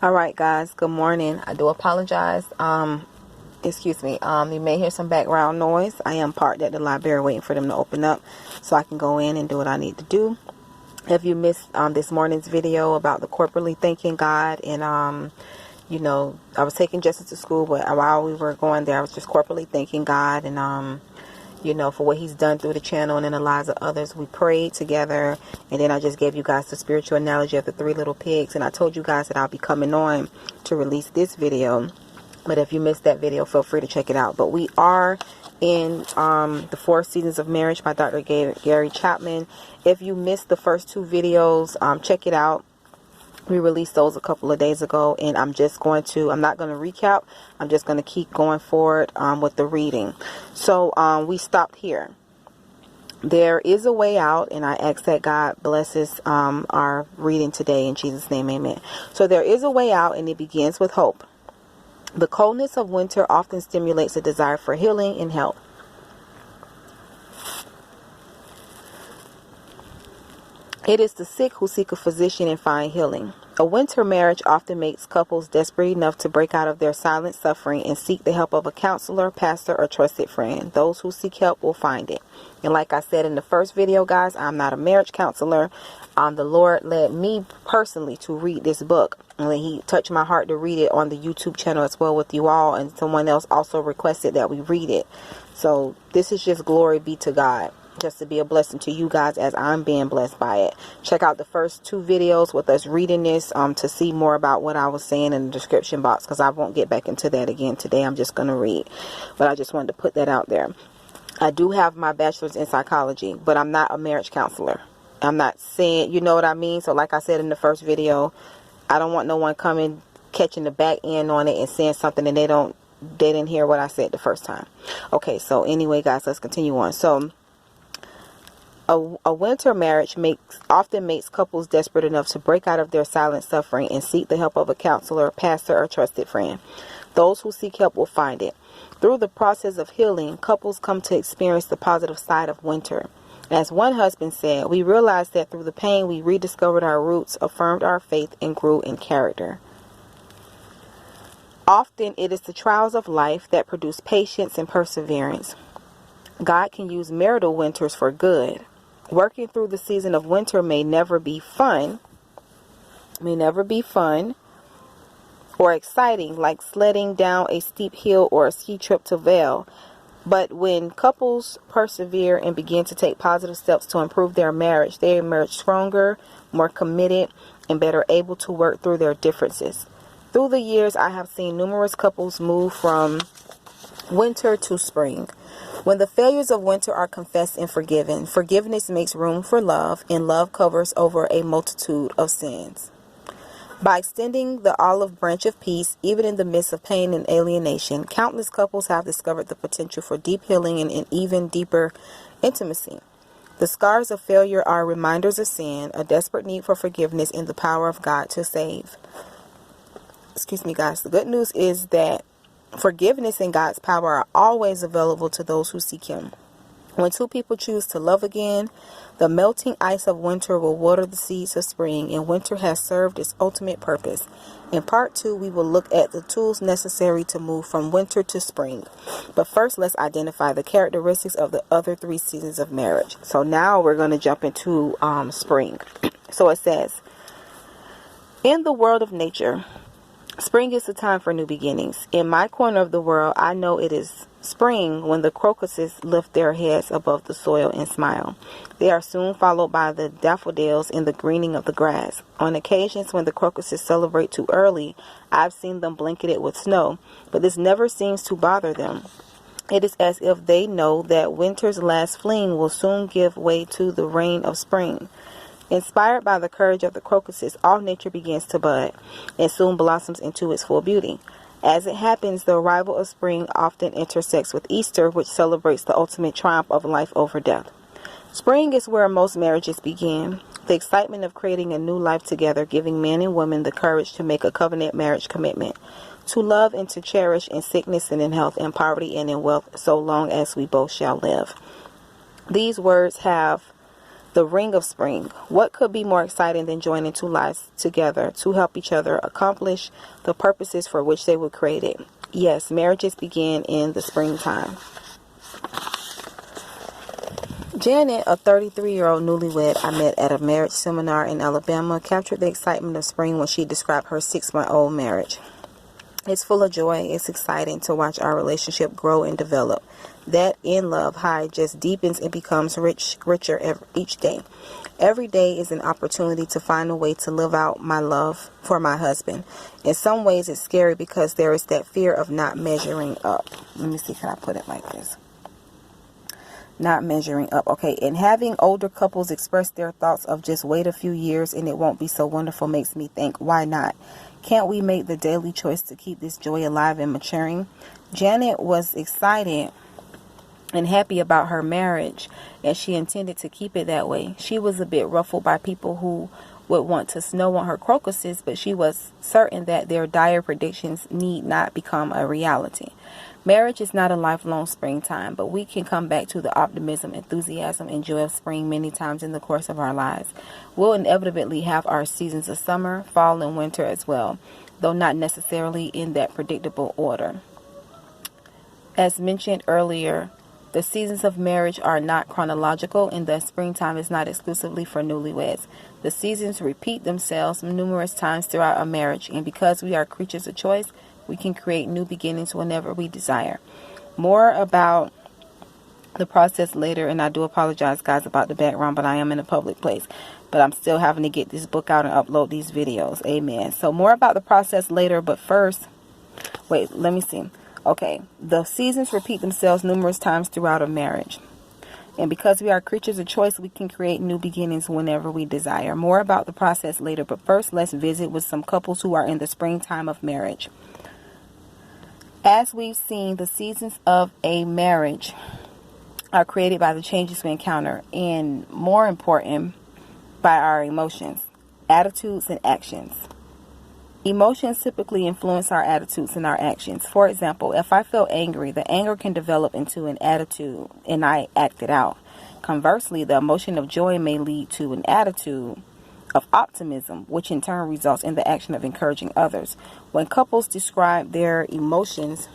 All right, guys, good morning. I do apologize. Excuse me. You may hear some background noise. I am parked at the library waiting for them to open up so I can go in and do what I need to do. If you missed this morning's video about the corporately thanking God, and you know, I was taking Justice to school, but while we were going there, I was just corporately thanking God, and you know, for what he's done through the channel and in the lives of others. We prayed together, and then I just gave you guys the spiritual analogy of the 3 little pigs, and I told you guys that I'll be coming on to release this video. But if you missed that video, feel free to check it out. But we are in the 4 Seasons of Marriage by Dr. Gary Chapman. If you missed the first 2 videos, check it out. We released those a couple of days ago, and I'm not going to recap. I'm just going to keep going forward with the reading. So we stopped here. There is a way out, and I ask that God blesses our reading today in Jesus' name, amen. So there is a way out, and it begins with hope. The coldness of winter often stimulates a desire for healing and health. It is the sick who seek a physician and find healing. A winter marriage often makes couples desperate enough to break out of their silent suffering and seek the help of a counselor, pastor, or trusted friend. Those who seek help will find it. And like I said in the first video, guys, I'm not a marriage counselor. The Lord led me personally to read this book. And he touched my heart to read it on the YouTube channel as well with you all. And someone else also requested that we read it. So this is just glory be to God. Just to be a blessing to you guys as I'm being blessed by it. Check out the first 2 videos with us reading this to see more about what I was saying in the description box, because I won't get back into that again today. I'm just going to read. But I just wanted to put that out there. I do have my bachelor's in psychology, but I'm not a marriage counselor. I'm not saying, you know what I mean? So like I said in the first video, I don't want no one coming, catching the back end on it and saying something and they didn't hear what I said the first time. Okay, so anyway, guys, let's continue on. So a winter marriage often makes couples desperate enough to break out of their silent suffering and seek the help of a counselor, pastor, or trusted friend. Those who seek help will find it. Through the process of healing, couples come to experience the positive side of winter. As one husband said, we realized that through the pain we rediscovered our roots, affirmed our faith, and grew in character. Often it is the trials of life that produce patience and perseverance. God can use marital winters for good. Working through the season of winter may never be fun or exciting, like sledding down a steep hill or a ski trip to Vail. But when couples persevere and begin to take positive steps to improve their marriage, they emerge stronger, more committed, and better able to work through their differences. Through the years, I have seen numerous couples move from winter to spring. When the failures of winter are confessed and forgiven, forgiveness makes room for love, and love covers over a multitude of sins. By extending the olive branch of peace, even in the midst of pain and alienation, countless couples have discovered the potential for deep healing and an even deeper intimacy. The scars of failure are reminders of sin, a desperate need for forgiveness, and the power of God to save. Excuse me, guys. The good news is that forgiveness and God's power are always available to those who seek Him. When 2 people choose to love again, the melting ice of winter will water the seeds of spring, and winter has served its ultimate purpose. In part 2, we will look at the tools necessary to move from winter to spring. But first, let's identify the characteristics of the other 3 seasons of marriage. So now we're going to jump into spring. So it says, in the world of nature, spring is the time for new beginnings. In my corner of the world, I know it is spring when the crocuses lift their heads above the soil and smile. They are soon followed by the daffodils and the greening of the grass. On occasions when the crocuses celebrate too early, I've seen them blanketed with snow, but this never seems to bother them. It is as if they know that winter's last fling will soon give way to the reign of spring. Inspired by the courage of the crocuses, all nature begins to bud and soon blossoms into its full beauty. As it happens, the arrival of spring often intersects with Easter, which celebrates the ultimate triumph of life over death. Spring is where most marriages begin. The excitement of creating a new life together, giving men and women the courage to make a covenant marriage commitment, to love and to cherish in sickness and in health, in poverty and in wealth, so long as we both shall live. These words have The ring of spring. What could be more exciting than joining two lives together to help each other accomplish the purposes for which they were created? Yes, marriages begin in the springtime. Janet, a 33-year-old newlywed I met at a marriage seminar in Alabama, captured the excitement of spring when she described her 6-month-old marriage. It's full of joy. It's exciting to watch our relationship grow and develop. That in love high just deepens and becomes richer each day. Every day is an opportunity to find a way to live out my love for my husband. In some ways it's scary because there is that fear of not measuring up. Let me see, can I put it like this? Not measuring up. Okay, and having older couples express their thoughts of just wait a few years and it won't be so wonderful makes me think, why not? Can't we make the daily choice to keep this joy alive and maturing? Janet was excited and happy about her marriage, and she intended to keep it that way. She was a bit ruffled by people who would want to snow on her crocuses, but she was certain that their dire predictions need not become a reality. Marriage is not a lifelong springtime, but we can come back to the optimism, enthusiasm, and joy of spring many times in the course of our lives. We'll inevitably have our seasons of summer, fall, and winter as well, though not necessarily in that predictable order. As mentioned earlier, the seasons of marriage are not chronological, and thus springtime is not exclusively for newlyweds. The seasons repeat themselves numerous times throughout a marriage, and because we are creatures of choice, we can create new beginnings whenever we desire. More about the process later, and I do apologize, guys, about the background, but I am in a public place. But I'm still having to get this book out and upload these videos. Amen. So more about the process later, but first, wait, let me see. Okay, the seasons repeat themselves numerous times throughout a marriage. And because we are creatures of choice, we can create new beginnings whenever we desire. More about the process later, but first let's visit with some couples who are in the springtime of marriage. As we've seen, the seasons of a marriage are created by the changes we encounter, and more important, by our emotions, attitudes, and actions. Emotions typically influence our attitudes and our actions. For example, if I feel angry, the anger can develop into an attitude and I act it out. Conversely, the emotion of joy may lead to an attitude of optimism, which in turn results in the action of encouraging others. When couples describe their emotions,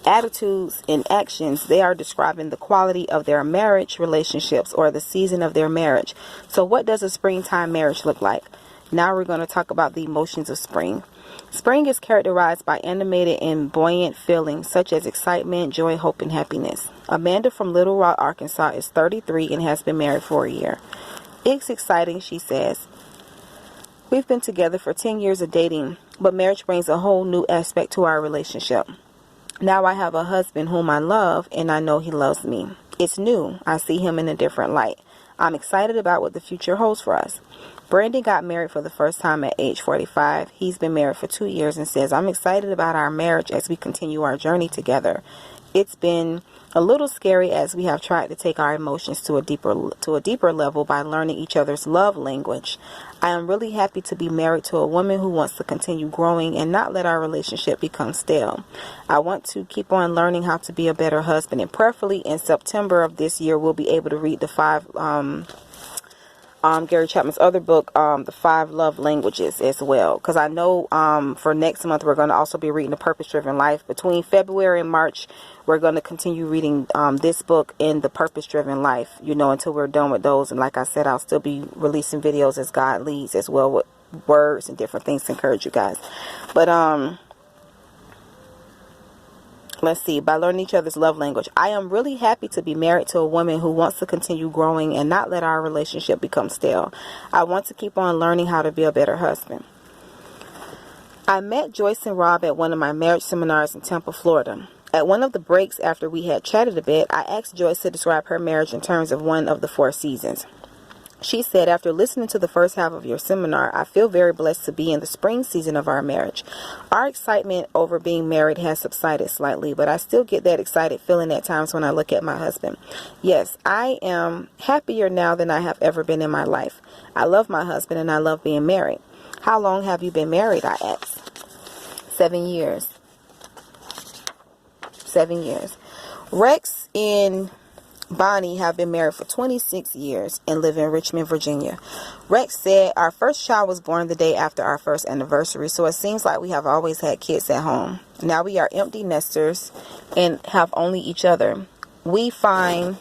attitudes, and actions, they are describing the quality of their marriage relationships or the season of their marriage. So what does a springtime marriage look like? Now we're going to talk about the emotions of spring. Spring is characterized by animated and buoyant feelings such as excitement, joy, hope, and happiness. Amanda from Little Rock, Arkansas is 33 and has been married for a year. It's exciting, she says. We've been together for 10 years of dating, but marriage brings a whole new aspect to our relationship. Now I have a husband whom I love, and I know he loves me. It's new. I see him in a different light. I'm excited about what the future holds for us. Brandon got married for the first time at age 45. He's been married for 2 years and says, I'm excited about our marriage as we continue our journey together. It's been a little scary as we have tried to take our emotions to a deeper level by learning each other's love language. I am really happy to be married to a woman who wants to continue growing and not let our relationship become stale. I want to keep on learning how to be a better husband, and prayerfully in September of this year we'll be able to read the 5 Gary Chapman's other book, The 5 Love Languages, as well. Because I know for next month we're going to also be reading The Purpose-Driven Life. Between February and March, we're going to continue reading this book and The Purpose-Driven Life, until we're done with those. And like I said, I'll still be releasing videos as God leads, as well with words and different things to encourage you guys. But let's see, by learning each other's love language. I am really happy to be married to a woman who wants to continue growing and not let our relationship become stale. I want to keep on learning how to be a better husband. I met Joyce and Rob at one of my marriage seminars in Tampa, Florida. At one of the breaks after we had chatted a bit, I asked Joyce to describe her marriage in terms of one of the 4 seasons. She said, after listening to the first half of your seminar, I feel very blessed to be in the spring season of our marriage. Our excitement over being married has subsided slightly, but I still get that excited feeling at times when I look at my husband. Yes, I am happier now than I have ever been in my life. I love my husband and I love being married. How long have you been married? I asked. 7 years. 7 years. Rex in Bonnie have been married for 26 years and live in Richmond, Virginia. Rex said, our first child was born the day after our first anniversary, so it seems like we have always had kids at home. Now we are empty nesters and have only each other. We find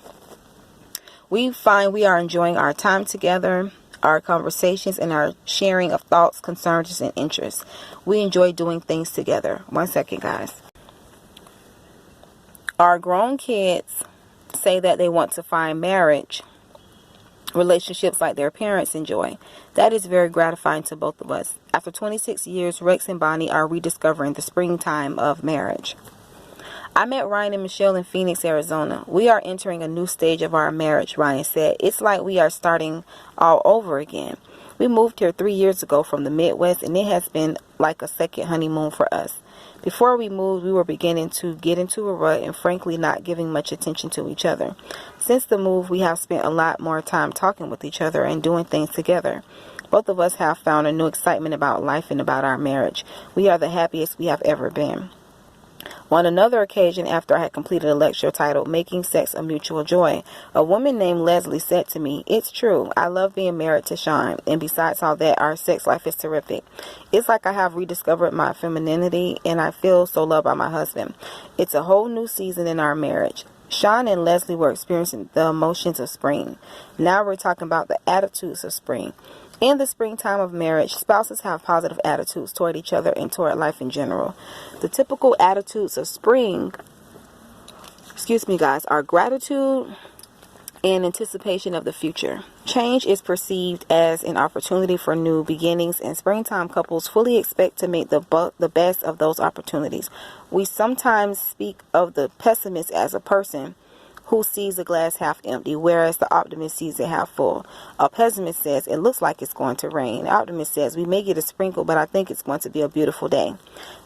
we are enjoying our time together, our conversations, and our sharing of thoughts, concerns, and interests. We enjoy doing things together. 1 second, guys. Our grown kids say that they want to find marriage relationships like their parents enjoy. That is very gratifying to both of us. After 26 years, Rex and Bonnie are rediscovering the springtime of marriage. I met Ryan and Michelle in Phoenix, Arizona. We are entering a new stage of our marriage, Ryan said. It's like we are starting all over again. We moved here 3 years ago from the Midwest, and it has been like a second honeymoon for us. Before we moved, we were beginning to get into a rut and frankly not giving much attention to each other. Since the move, we have spent a lot more time talking with each other and doing things together. Both of us have found a new excitement about life and about our marriage. We are the happiest we have ever been. On another occasion, after I had completed a lecture titled Making Sex a Mutual Joy, a woman named Leslie said to me, "It's true. I love being married to Sean, and besides all that, our sex life is terrific. It's like I have rediscovered my femininity, and I feel so loved by my husband. It's a whole new season in our marriage." Sean and Leslie were experiencing the emotions of spring. Now we're talking about the attitudes of spring. In the springtime of marriage, spouses have positive attitudes toward each other and toward life in general. The typical attitudes of spring, are gratitude and anticipation of the future. Change is perceived as an opportunity for new beginnings, and springtime couples fully expect to make the best of those opportunities. We sometimes speak of the pessimist as a person who sees the glass half empty, whereas the optimist sees it half full. A pessimist says, "It looks like it's going to rain." The optimist says, "We may get a sprinkle, but I think it's going to be a beautiful day."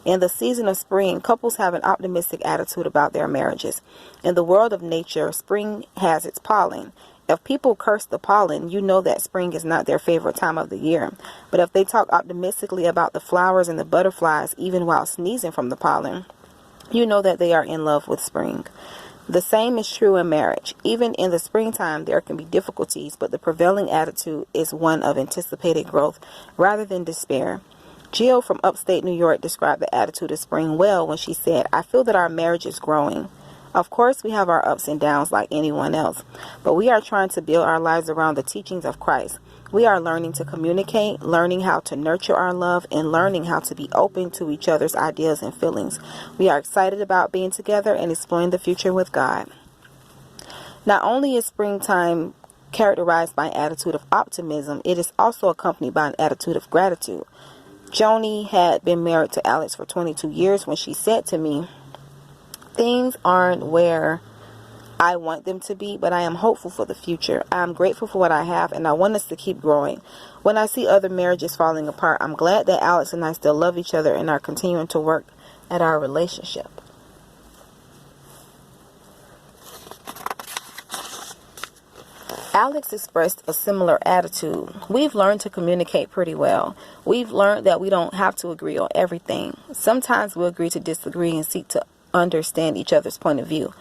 In the season of spring, couples have an optimistic attitude about their marriages. In the world of nature, spring has its pollen. If people curse the pollen, you know that spring is not their favorite time of the year. But if they talk optimistically about the flowers and the butterflies, even while sneezing from the pollen, you know that they are in love with spring. The same is true in marriage. Even in the springtime, there can be difficulties, but the prevailing attitude is one of anticipated growth rather than despair. Jill from upstate New York described the attitude of spring well when she said, "I feel that our marriage is growing. Of course, we have our ups and downs like anyone else, but we are trying to build our lives around the teachings of Christ. We are learning to communicate, learning how to nurture our love, and learning how to be open to each other's ideas and feelings. We are excited about being together and exploring the future with God." Not only is springtime characterized by an attitude of optimism, it is also accompanied by an attitude of gratitude. Joni had been married to Alex for 22 years when she said to me, "Things aren't where I want them to be, but I am hopeful for the future. I am grateful for what I have, and I want us to keep growing. When I see other marriages falling apart, I'm glad that Alex and I still love each other and are continuing to work at our relationship." Alex expressed a similar attitude. "We've learned to communicate pretty well. We've learned that we don't have to agree on everything. Sometimes we'll agree to disagree and seek to understand each other's point of view.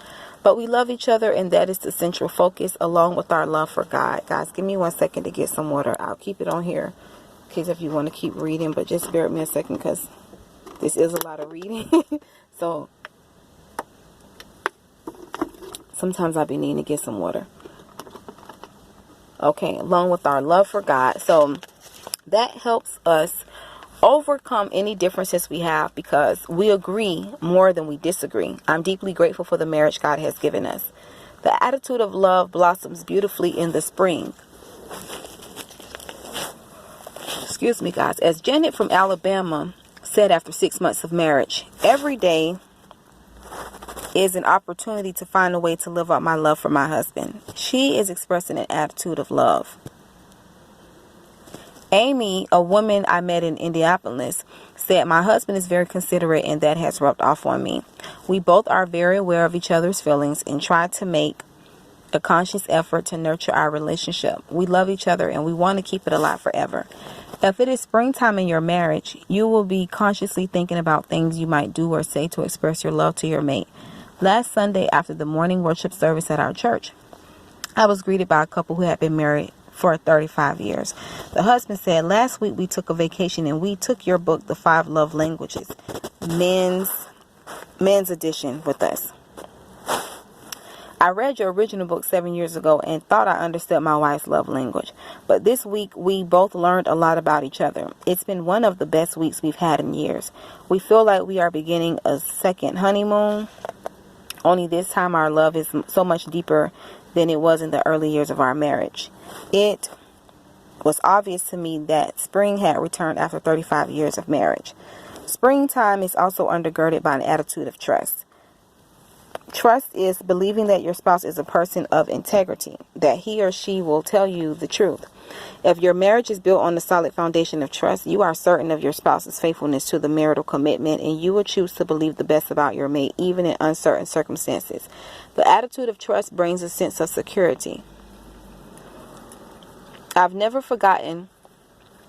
But we love each other, and that is the central focus, along with our love for God." Guys, give me 1 second to get some water. I'll keep it on here in case if you want to keep reading, but just bear with me a second because this is a lot of reading. So sometimes I'll be needing to get some water. Okay, along with our love for God. So that helps us overcome any differences we have because we agree more than we disagree. I'm deeply grateful for the marriage God has given us. The attitude of love blossoms beautifully in the spring. Excuse me, guys. As Janet from Alabama said after 6 months of marriage, "Every day is an opportunity to find a way to live out my love for my husband." She is expressing an attitude of love. Amy, a woman I met in Indianapolis, said, "My husband is very considerate and that has rubbed off on me. We both are very aware of each other's feelings and try to make a conscious effort to nurture our relationship. We love each other and we want to keep it alive forever." If it is springtime in your marriage, you will be consciously thinking about things you might do or say to express your love to your mate. Last Sunday after the morning worship service at our church, I was greeted by a couple who had been married for 35 years. The husband said, "Last week we took a vacation and we took your book, The 5 Love Languages, men's edition, with us. I read your original book 7 years ago and thought I understood my wife's love language. But this week we both learned a lot about each other. It's been one of the best weeks we've had in years. We feel like we are beginning a second honeymoon. Only this time our love is so much deeper than it was in the early years of our marriage. It was obvious to me that spring had returned after 35 years of marriage. Springtime is also undergirded by an attitude of trust. Trust is believing that your spouse is a person of integrity, that he or she will tell you the truth. If your marriage is built on the solid foundation of trust, you are certain of your spouse's faithfulness to the marital commitment, and you will choose to believe the best about your mate, even in uncertain circumstances. The attitude of trust brings a sense of security. I've never forgotten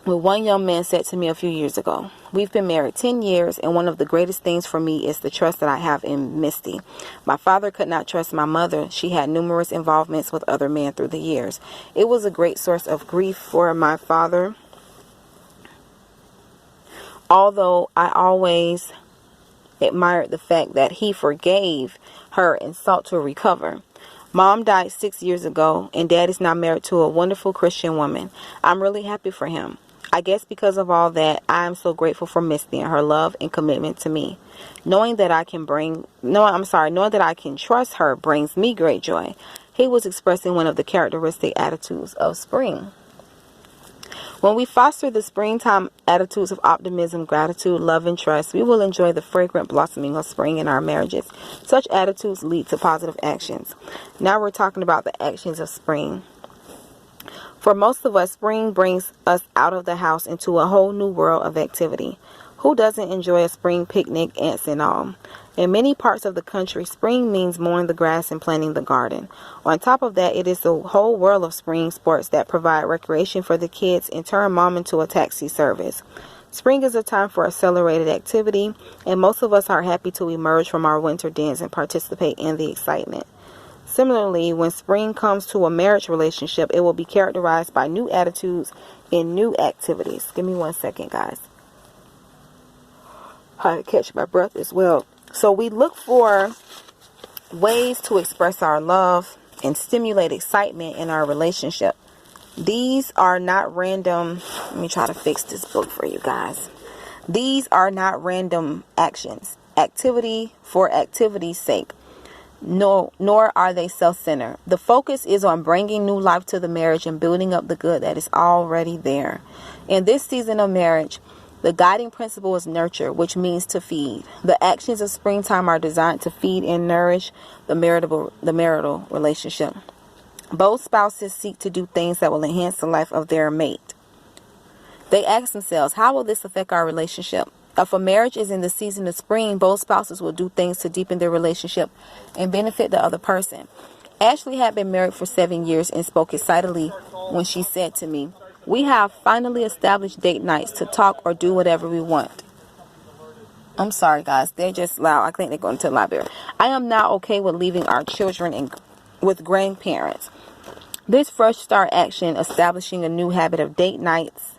what one young man said to me a few years ago. We've been married 10 years, and one of the greatest things for me is the trust that I have in Misty. My father could not trust my mother. She had numerous involvements with other men through the years. It was a great source of grief for my father, although I always admired the fact that he forgave her and sought to recover. Mom died 6 years ago, and Dad is now married to a wonderful Christian woman. I'm really happy for him. I guess because of all that, I am so grateful for Misty and her love and commitment to me. Knowing that I can trust her brings me great joy. He was expressing one of the characteristic attitudes of spring. When we foster the springtime attitudes of optimism, gratitude, love, and trust, we will enjoy the fragrant blossoming of spring in our marriages. Such attitudes lead to positive actions. Now we're talking about the actions of spring. For most of us, spring brings us out of the house into a whole new world of activity. Who doesn't enjoy a spring picnic, ants and all? In many parts of the country, spring means mowing the grass and planting the garden. On top of that, it is a whole world of spring sports that provide recreation for the kids and turn mom into a taxi service. Spring is a time for accelerated activity, and most of us are happy to emerge from our winter dens and participate in the excitement. Similarly, when spring comes to a marriage relationship, it will be characterized by new attitudes and new activities. Give me 1 second, guys. I had to catch my breath as well. So we look for ways to express our love and stimulate excitement in our relationship. These are not random. Let me try to fix this book for you guys. These are not random actions, activity for activity's sake. No, nor are they self-centered. The focus is on bringing new life to the marriage and building up the good that is already there. In this season of marriage, the guiding principle is nurture, which means to feed. The actions of springtime are designed to feed and nourish the marital relationship. Both spouses seek to do things that will enhance the life of their mate. They ask themselves, how will this affect our relationship? If a marriage is in the season of spring, both spouses will do things to deepen their relationship and benefit the other person. Ashley had been married for 7 years and spoke excitedly when she said to me, "We have finally established date nights to talk or do whatever we want." I'm sorry, guys. They're just loud. I think they're going to the library. "I am now okay with leaving our children with grandparents." This fresh start action, establishing a new habit of date nights,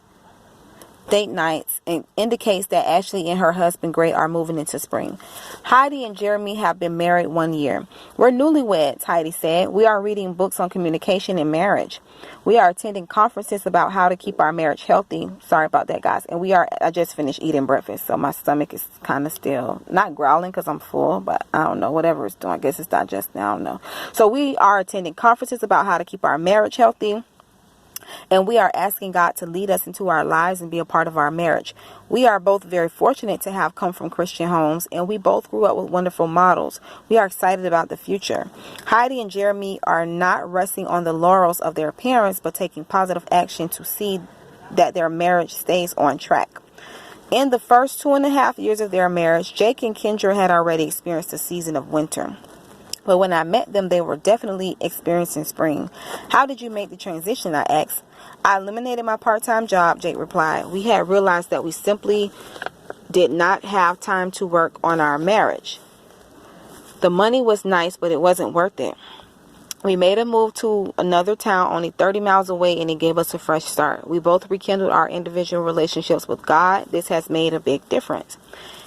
and indicates that Ashley and her husband Gray are moving into spring. Heidi and Jeremy have been married 1 year. "We're newlyweds," Heidi said. "We are reading books on communication and marriage. We are attending conferences about how to keep our marriage healthy." Sorry about that, guys. And I just finished eating breakfast, so my stomach is kind of still not growling because I'm full, but I don't know, whatever it's doing. I guess it's digesting. I don't know. So we are attending conferences about how to keep our marriage healthy. And we are asking God to lead us into our lives and be a part of our marriage. We are both very fortunate to have come from Christian homes, and we both grew up with wonderful models. We are excited about the future. Heidi and Jeremy are not resting on the laurels of their parents, but taking positive action to see that their marriage stays on track. In the first 2.5 years of their marriage, Jake and Kendra had already experienced a season of winter. But when I met them, they were definitely experiencing spring. "How did you make the transition?" I asked. "I eliminated my part-time job," Jake replied. "We had realized that we simply did not have time to work on our marriage. The money was nice, but it wasn't worth it. We made a move to another town only 30 miles away, and it gave us a fresh start. We both rekindled our individual relationships with God. This has made a big difference.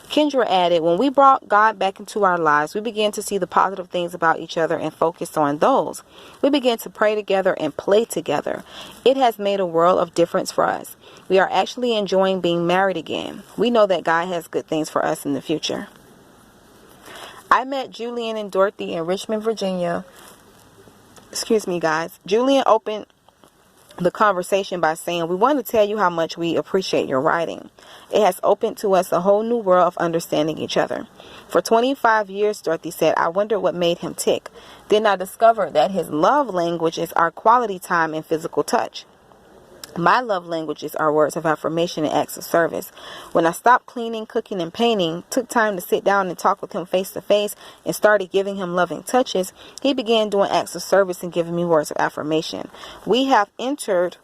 Kendra added, when we brought God back into our lives, we began to see the positive things about each other and focus on those. We began to pray together and play together. It has made a world of difference for us. We are actually enjoying being married again. We know that God has good things for us in the future. I met Julian and Dorothy in Richmond, Virginia. Excuse me, guys. Julian opened the conversation by saying, we want to tell you how much we appreciate your writing. It has opened to us a whole new world of understanding each other. For 25 years, Dorothy said, I wondered what made him tick. Then I discovered that his love language is our quality time and physical touch. My love languages are words of affirmation and acts of service. When I stopped cleaning, cooking, and painting, took time to sit down and talk with him face to face, and started giving him loving touches, he began doing acts of service and giving me words of affirmation. We have entered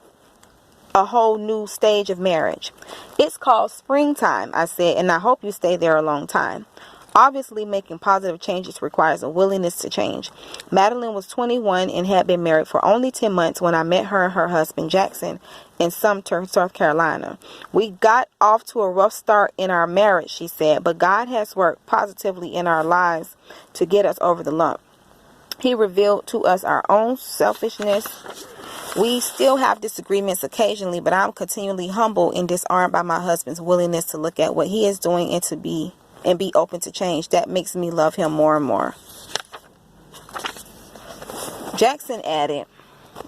a whole new stage of marriage. It's called springtime, I said, and I hope you stay there a long time. Obviously, making positive changes requires a willingness to change. Madeline was 21 and had been married for only 10 months when I met her and her husband Jackson in Sumter, South Carolina. We got off to a rough start in our marriage, she said, but God has worked positively in our lives to get us over the lump. He revealed to us our own selfishness. We still have disagreements occasionally, but I'm continually humbled and disarmed by my husband's willingness to look at what he is doing and be open to change. That makes me love him more and more. Jackson added,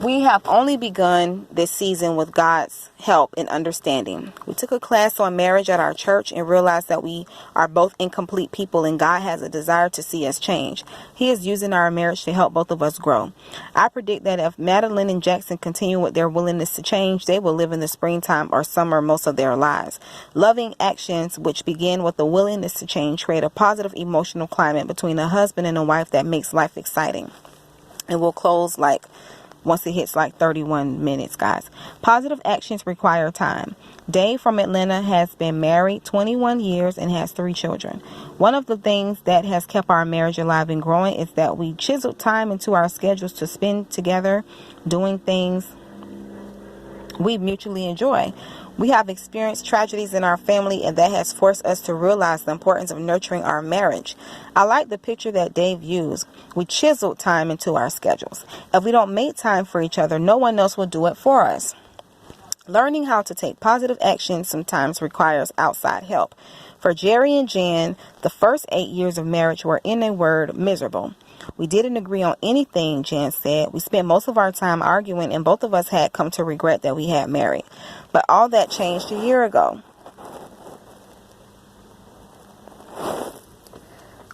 we have only begun this season with God's help and understanding. We took a class on marriage at our church and realized that we are both incomplete people and God has a desire to see us change. He is using our marriage to help both of us grow. I predict that if Madeline and Jackson continue with their willingness to change, they will live in the springtime or summer most of their lives. Loving actions, which begin with the willingness to change, create a positive emotional climate between a husband and a wife that makes life exciting. And we'll close once it hits 31 minutes, guys. Positive actions require time. Dave from Atlanta has been married 21 years and has 3 children. One of the things that has kept our marriage alive and growing is that we chiseled time into our schedules to spend together doing things we mutually enjoy. We have experienced tragedies in our family, and that has forced us to realize the importance of nurturing our marriage. I like the picture that Dave used. We chiseled time into our schedules. If we don't make time for each other, no one else will do it for us. Learning how to take positive action sometimes requires outside help. For Jerry and Jan, the first 8 years of marriage were, in a word, miserable. We didn't agree on anything, Jan said. We spent most of our time arguing, and both of us had come to regret that we had married. But all that changed a year ago.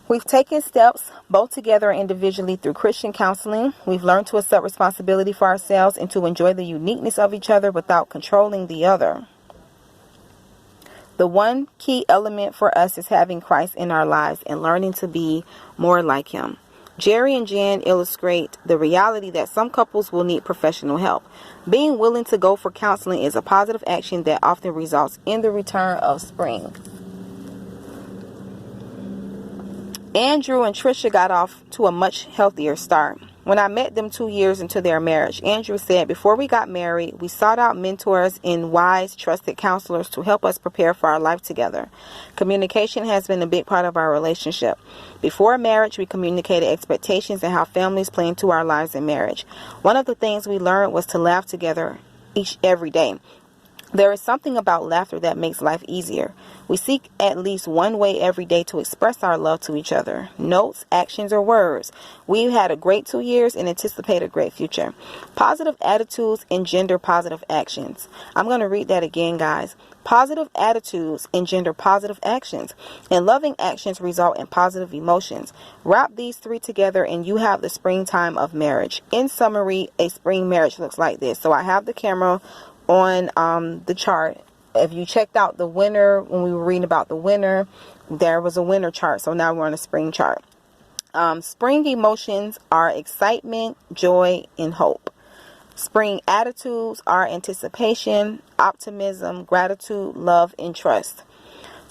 We've taken steps, both together and individually, through Christian counseling. We've learned to accept responsibility for ourselves and to enjoy the uniqueness of each other without controlling the other. The one key element for us is having Christ in our lives and learning to be more like him. Jerry and Jan illustrate the reality that some couples will need professional help. Being willing to go for counseling is a positive action that often results in the return of spring. Andrew and Trisha got off to a much healthier start. When I met them 2 years into their marriage, Andrew said, before we got married, we sought out mentors and wise, trusted counselors to help us prepare for our life together. Communication has been a big part of our relationship. Before marriage, we communicated expectations and how families play into our lives in marriage. One of the things we learned was to laugh together every day. There is something about laughter that makes life easier. We seek at least one way every day to express our love to each other. Notes, actions, or words. We've had a great 2 years and anticipate a great future. Positive attitudes engender positive actions. I'm going to read that again, guys. Positive attitudes engender positive actions, and loving actions result in positive emotions. Wrap these 3 together and you have the springtime of marriage. In summary, a spring marriage looks like this. So I have the camera on the chart. If you checked out the winter, when we were reading about the winter, there was a winter chart. So now we're on a spring chart. Spring emotions are excitement, joy, and hope. Spring attitudes are anticipation, optimism, gratitude, love, and trust.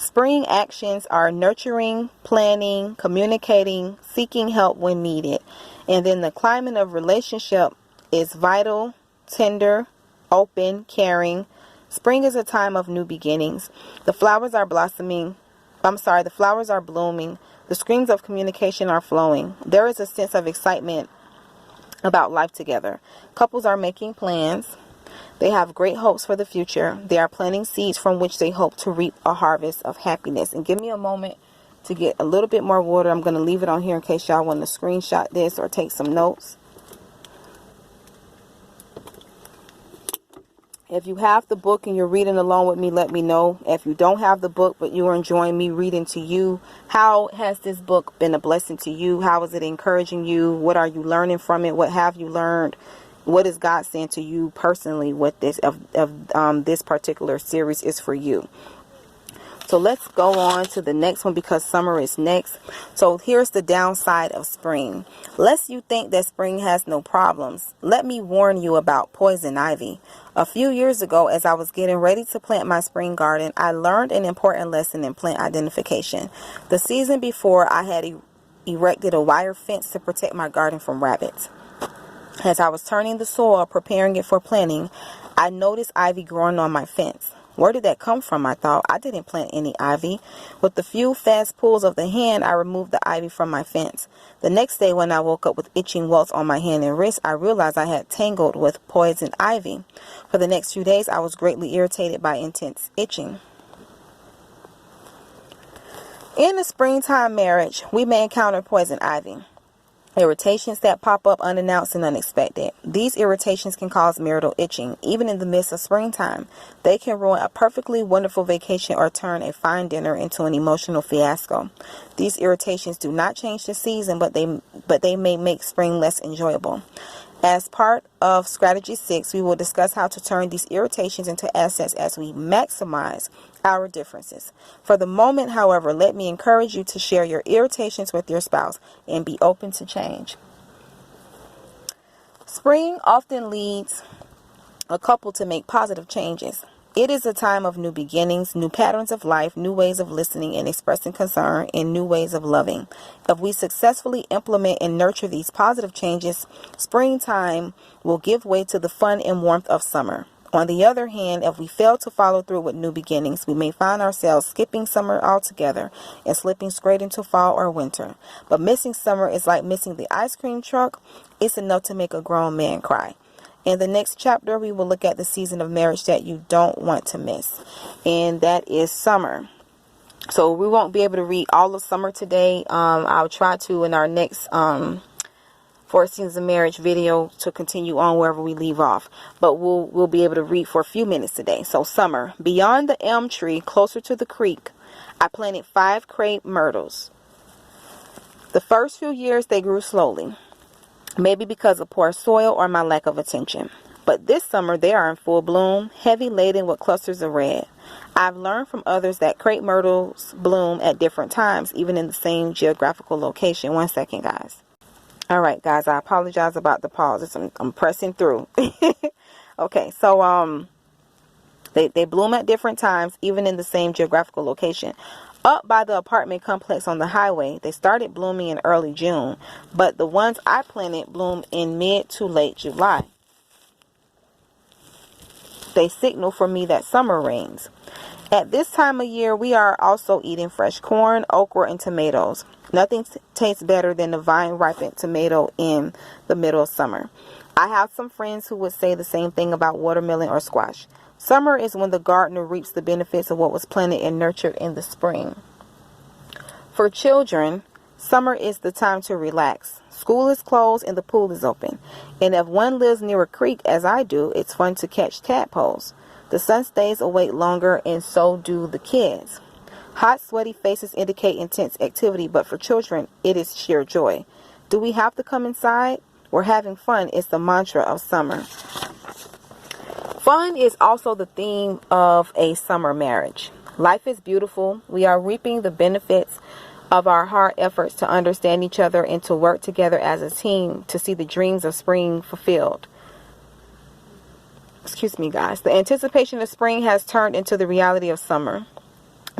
Spring actions are nurturing, planning, communicating, seeking help when needed. And then the climate of relationship is vital, tender, open, caring. Spring is a time of new beginnings. The flowers are blossoming. The flowers are blooming. The streams of communication are flowing. There is a sense of excitement about life together. Couples are making plans. They have great hopes for the future. They are planting seeds from which they hope to reap a harvest of happiness. And give me a moment to get a little bit more water. I'm going to leave it on here in case y'all want to screenshot this or take some notes. If you have the book and you're reading along with me, let me know. If you don't have the book but you are enjoying me reading to you, how has this book been a blessing to you? How is it encouraging you? What are you learning from it? What have you learned? What is God saying to you personally with this this particular series is for you? So let's go on to the next one because summer is next. So here's the downside of spring. Lest you think that spring has no problems, let me warn you about poison ivy. A few years ago, as I was getting ready to plant my spring garden, I learned an important lesson in plant identification. The season before, I had erected a wire fence to protect my garden from rabbits. As I was turning the soil, preparing it for planting, I noticed ivy growing on my fence. Where did that come from? I thought. I didn't plant any ivy. With a few fast pulls of the hand, I removed the ivy from my fence. The next day, when I woke up with itching welts on my hand and wrist, I realized I had tangled with poison ivy. For the next few days, I was greatly irritated by intense itching. In a springtime marriage, we may encounter poison ivy. Irritations that pop up unannounced and unexpected. These irritations can cause marital itching, even in the midst of springtime. They can ruin a perfectly wonderful vacation or turn a fine dinner into an emotional fiasco. These irritations do not change the season, but they may make spring less enjoyable. As part of Strategy 6, we will discuss how to turn these irritations into assets as we maximize our differences. For the moment, however, let me encourage you to share your irritations with your spouse and be open to change. Spring often leads a couple to make positive changes. It is a time of new beginnings, new patterns of life, new ways of listening and expressing concern, and new ways of loving. If we successfully implement and nurture these positive changes, springtime will give way to the fun and warmth of summer. On the other hand, if we fail to follow through with new beginnings, we may find ourselves skipping summer altogether and slipping straight into fall or winter. But missing summer is like missing the ice cream truck. It's enough to make a grown man cry. In the next chapter, we will look at the season of marriage that you don't want to miss, and that is summer. So we won't be able to read all of summer today. I'll try to in our next 4 Seasons of Marriage video to continue on wherever we leave off. But we'll be able to read for a few minutes today. So summer. Beyond the elm tree, closer to the creek, I planted 5 crepe myrtles. The first few years, they grew slowly. Maybe because of poor soil or my lack of attention. But this summer, they are in full bloom, heavy laden with clusters of red. I've learned from others that crepe myrtles bloom at different times, even in the same geographical location. 1 second, guys. All right, guys, I apologize about the pauses. I'm pressing through. Okay, so they bloom at different times, even in the same geographical location. Up by the apartment complex on the highway, they started blooming in early June, but the ones I planted bloom in mid to late July. They signal for me that summer reigns. At this time of year, we are also eating fresh corn, okra, and tomatoes. Nothing tastes better than the vine-ripened tomato in the middle of summer. I have some friends who would say the same thing about watermelon or squash. Summer is when the gardener reaps the benefits of what was planted and nurtured in the spring. For children, summer is the time to relax. School is closed and the pool is open. And if one lives near a creek, as I do, it's fun to catch tadpoles. The sun stays awake longer, and so do the kids. Hot, sweaty faces indicate intense activity, but for children, it is sheer joy. Do we have to come inside? We're having fun is the mantra of summer. Fun is also the theme of a summer marriage. Life is beautiful. We are reaping the benefits of our hard efforts to understand each other and to work together as a team to see the dreams of spring fulfilled. Excuse me, guys. The anticipation of spring has turned into the reality of summer.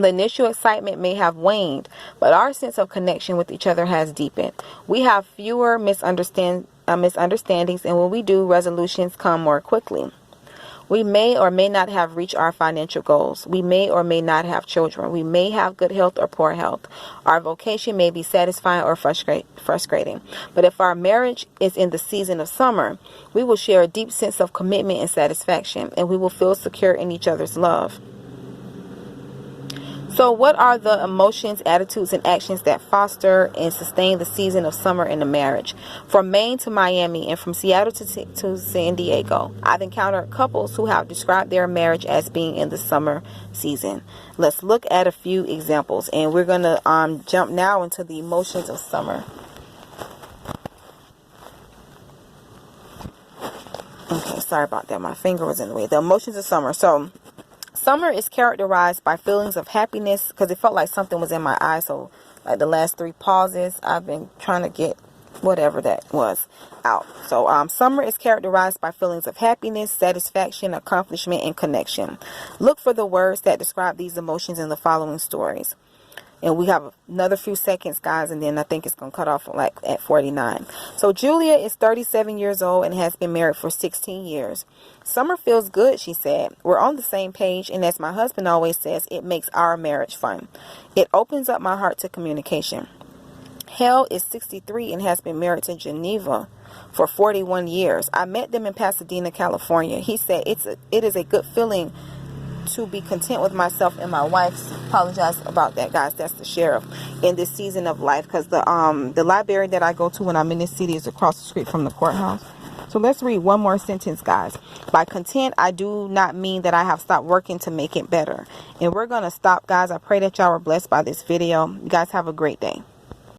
The initial excitement may have waned, but our sense of connection with each other has deepened. We have fewer misunderstandings, and when we do, resolutions come more quickly. We may or may not have reached our financial goals. We may or may not have children. We may have good health or poor health. Our vocation may be satisfying or frustrating. But if our marriage is in the season of summer, we will share a deep sense of commitment and satisfaction, and we will feel secure in each other's love. So what are the emotions, attitudes, and actions that foster and sustain the season of summer in a marriage? From Maine to Miami and from Seattle to San Diego, I've encountered couples who have described their marriage as being in the summer season. Let's look at a few examples, and we're going to jump now into the emotions of summer. Okay, sorry about that. My finger was in the way. The emotions of summer. So, summer is characterized by feelings of happiness, because it felt like something was in my eye. So like the last 3 pauses, I've been trying to get whatever that was out. So summer is characterized by feelings of happiness, satisfaction, accomplishment, and connection. Look for the words that describe these emotions in the following stories. And we have another few seconds, guys, and then I think it's going to cut off like at 49. So Julia is 37 years old and has been married for 16 years. Summer feels good, she said. We're on the same page, and as my husband always says, it makes our marriage fun. It opens up my heart to communication. Hale is 63 and has been married to Geneva for 41 years. I met them in Pasadena, California. He said it is a good feeling to be content with myself and my wife's. Apologize about that, guys. That's the sheriff in this season of life, because the library that I go to when I'm in this city is across the street from the courthouse. So let's read one more sentence, guys. By content, I do not mean that I have stopped working to make it better. And we're going to stop, guys. I pray that y'all were blessed by this video. You guys have a great day.